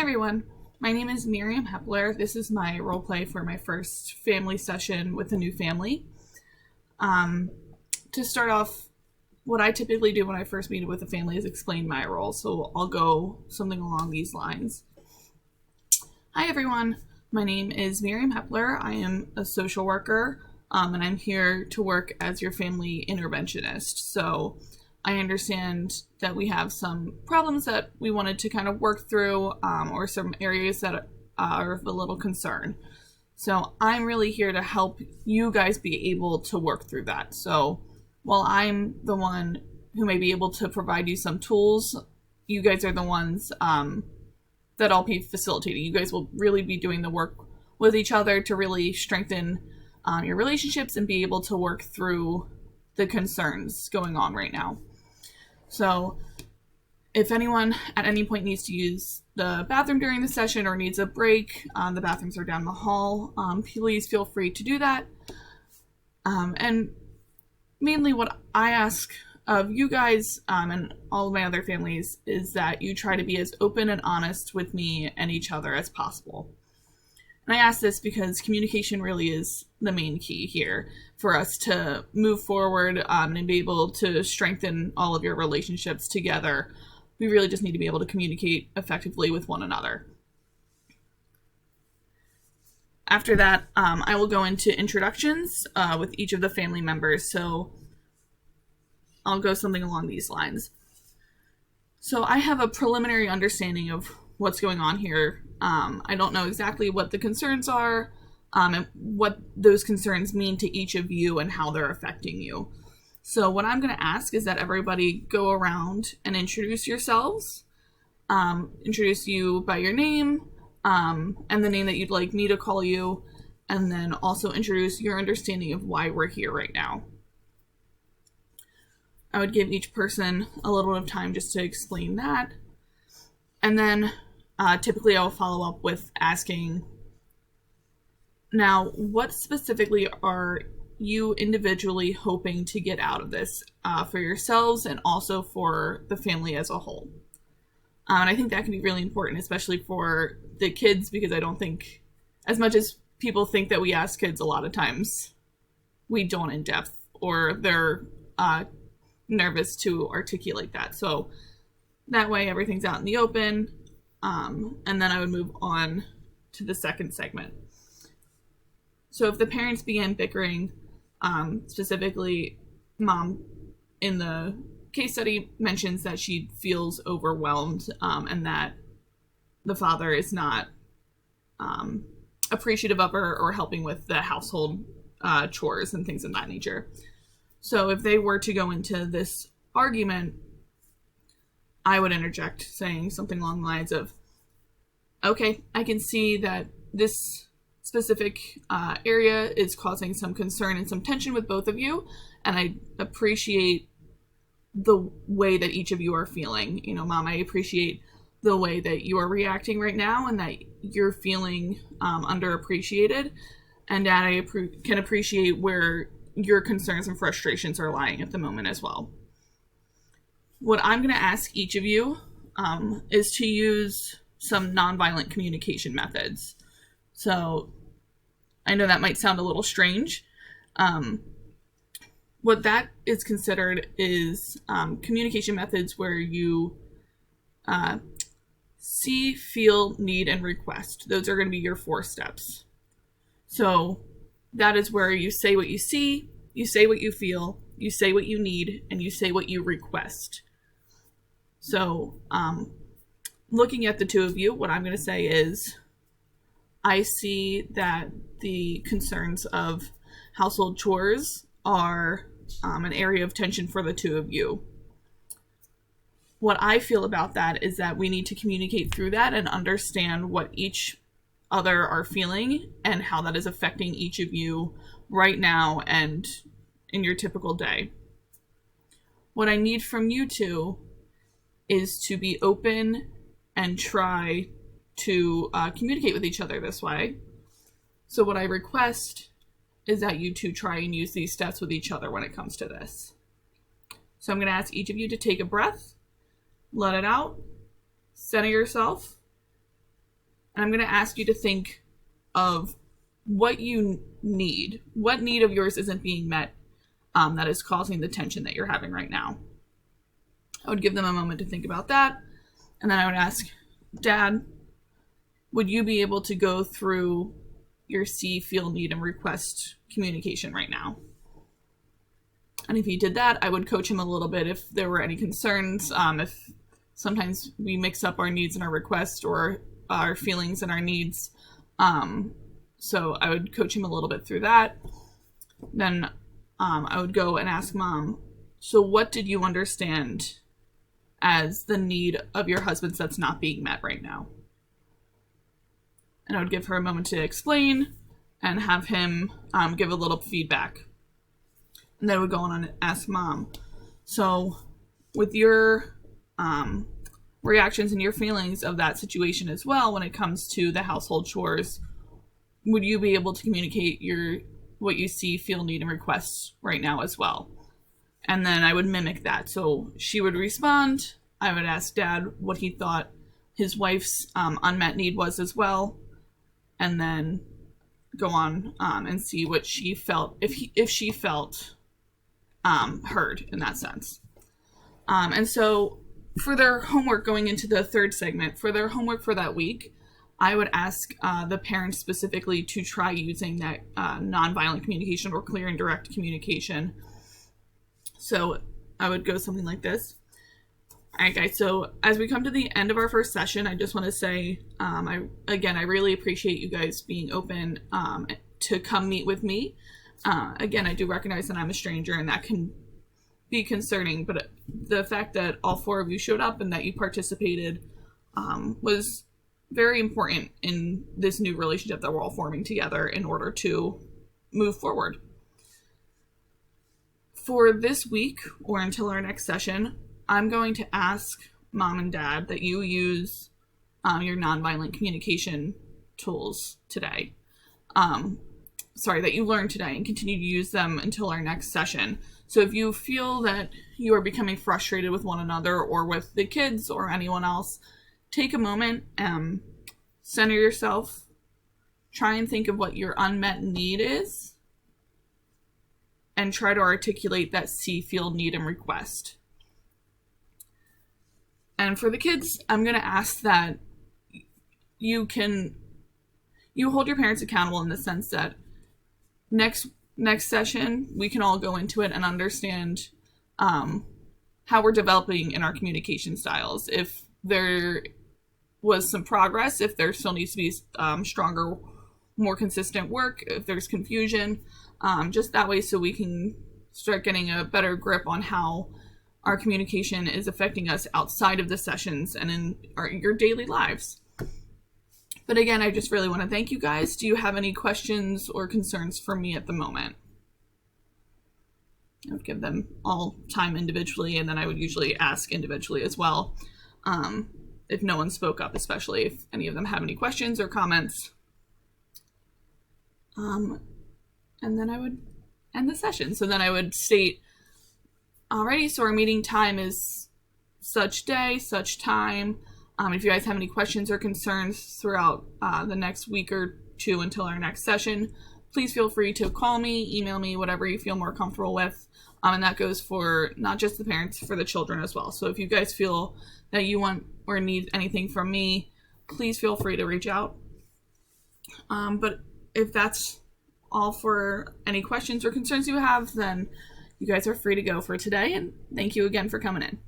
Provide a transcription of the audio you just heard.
everyone, my name is Miriam Hepler. This is my role play for my first family session with a new family. To start off, what I typically do when I first meet with a family is explain my role, so I'll go something along these lines. Hi everyone, my name is Miriam Hepler. I am a social worker, and I'm here to work as your family interventionist. So I understand that we have some problems that we wanted to kind of work through, or some areas that are of a little concern. So I'm really here to help you guys be able to work through that. So while I'm the one who may be able to provide you some tools, you guys are the ones that I'll be facilitating. You guys will really be doing the work with each other to really strengthen your relationships and be able to work through the concerns going on right now. So if anyone at any point needs to use the bathroom during the session or needs a break, the bathrooms are down the hall. Please feel free to do that. And mainly what I ask of you guys and all of my other families is that you try to be as open and honest with me and each other as possible. And I ask this because communication really is the main key here for us to move forward and be able to strengthen all of your relationships together. We really just need to be able to communicate effectively with one another. After that, I will go into introductions with each of the family members. So I'll go something along these lines. So I have a preliminary understanding of what's going on here. I don't know exactly what the concerns are and what those concerns mean to each of you and how they're affecting you. So what I'm going to ask is that everybody go around and introduce yourselves, introduce you by your name and the name that you'd like me to call you, and then also introduce your understanding of why we're here right now. I would give each person a little bit of time just to explain that. And then typically I'll follow up with asking, now, what specifically are you individually hoping to get out of this for yourselves and also for the family as a whole? And I think that can be really important, especially for the kids, because I don't think, as much as people think that we ask kids a lot of times, we don't in depth, or they're nervous to articulate that. So that way everything's out in the open. And then I would move on to the second segment. So if the parents began bickering, specifically mom in the case study mentions that she feels overwhelmed and that the father is not appreciative of her or helping with the household chores and things of that nature. So if they were to go into this argument, I would interject saying something along the lines of, okay, I can see that this specific area is causing some concern and some tension with both of you, and I appreciate the way that each of you are feeling. You know, Mom, I appreciate the way that you are reacting right now and that you're feeling underappreciated, and Dad, I can appreciate where your concerns and frustrations are lying at the moment as well. What I'm going to ask each of you is to use some nonviolent communication methods. So I know that might sound a little strange. What that is considered is communication methods where you see, feel, need, and request. Those are going to be your 4 steps. So that is where you say what you see, you say what you feel, you say what you need, and you say what you request. So looking at the two of you, what I'm going to say is, I see that the concerns of household chores are an area of tension for the two of you. What I feel about that is that we need to communicate through that and understand what each other are feeling and how that is affecting each of you right now and in your typical day. What I need from you two is to be open and try to communicate with each other this way. So what I request is that you two try and use these steps with each other when it comes to this. So I'm going to ask each of you to take a breath, let it out, center yourself, And I'm going to ask you to think of what you need. What need of yours isn't being met that is causing the tension that you're having right now? I would give them a moment to think about that. And then I would ask, Dad, would you be able to go through your see, feel, need, and request communication right now? And if he did that, I would coach him a little bit if there were any concerns. If sometimes we mix up our needs and our requests, or our feelings and our needs. So I would coach him a little bit through that. Then I would go and ask Mom, so what did you understand as the need of your husband's that's not being met right now? And I would give her a moment to explain and have him give a little feedback. And then I would go on and ask Mom, so with your reactions and your feelings of that situation as well, when it comes to the household chores, would you be able to communicate what you see, feel, need, and request right now as well? And then I would mimic that. So she would respond. I would ask Dad what he thought his wife's unmet need was as well, and then go on and see what she felt, if she felt heard in that sense. And so for their homework, going into the third segment, for their homework for that week, I would ask the parents specifically to try using that nonviolent communication or clear and direct communication. So I would go something like this. All right, guys, so as we come to the end of our first session, I just want to say, I really appreciate you guys being open to come meet with me. Again, I do recognize that I'm a stranger, and that can be concerning, but the fact that all 4 of you showed up and that you participated was very important in this new relationship that we're all forming together in order to move forward. For this week, or until our next session, I'm going to ask Mom and Dad that you use your nonviolent communication tools today. That you learned today, and continue to use them until our next session. So if you feel that you are becoming frustrated with one another or with the kids or anyone else, take a moment, center yourself, try and think of what your unmet need is, and try to articulate that see, feel, need, and request. And for the kids, I'm going to ask that you hold your parents accountable in the sense that next session, we can all go into it and understand how we're developing in our communication styles. If there was some progress, if there still needs to be stronger, more consistent work, if there's confusion, just that way so we can start getting a better grip on how our communication is affecting us outside of the sessions and in your daily lives. But again, I just really want to thank you guys. Do you have any questions or concerns for me at the moment? I would give them all time individually, and then I would usually ask individually as well. If no one spoke up, especially if any of them have any questions or comments. And then I would end the session. So then I would state, alrighty, so our meeting time is such day, such time. If you guys have any questions or concerns throughout the next week or 2 until our next session, please feel free to call me, email me, whatever you feel more comfortable with. And that goes for not just the parents, for the children as well. So if you guys feel that you want or need anything from me, please feel free to reach out. But if that's all for any questions or concerns you have, then you guys are free to go for today. And thank you again for coming in.